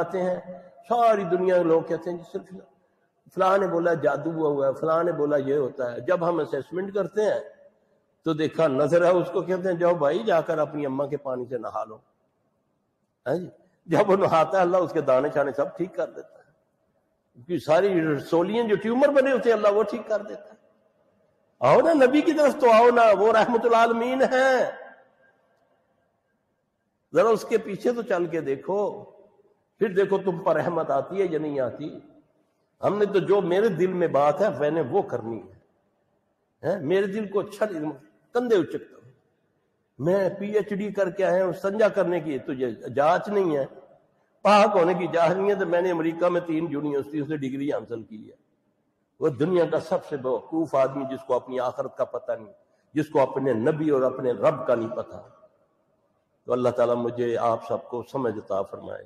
آتے ہیں ساری دنیا کے لوگ کہتے ہیں جی صرف فلاں نے بولا جادو ہوا ہے، فلاں نے بولا یہ ہوتا ہے. جب ہم اسیسمنٹ کرتے ہیں تو دیکھا نظر ہے اس کو کہتے ہیں جاؤ بھائی جا کر اپنی اماں کے پانی سے نہا لو. جب وہ نہاتا ہے اللہ اس کے دانے شانے سب ٹھیک کر دیتا ہے، کیونکہ ساری رسولیاں جو ٹیومر بنے ہوتے ہیں اللہ وہ ٹھیک کر دیتا ہے. آؤ نا نبی کی طرف تو آؤ نا، وہ رحمت العالمین ہیں. ذرا اس کے پیچھے تو چل کے دیکھو، پھر دیکھو تم پر رحمت آتی ہے یا نہیں آتی. ہم نے تو جو میرے دل میں بات ہے میں نے وہ کرنی ہے. میرے دل کو اچھا کندھے اچکتا ہوں. میں پی ایچ ڈی کر کے آیا ہوں سنجا کرنے کی تجھے جانچ نہیں ہے، پاک ہونے کی جانچ نہیں ہے. تو میں نے امریکہ میں 3 یونیورسٹیوں سے ڈگری حاصل کی ہے. وہ دنیا کا سب سے بیوقوف آدمی جس کو اپنی آخرت کا پتہ نہیں، جس کو اپنے نبی اور اپنے رب کا نہیں پتہ. تو اللہ تعالیٰ مجھے آپ سب کو سمجھ عطا فرمائے.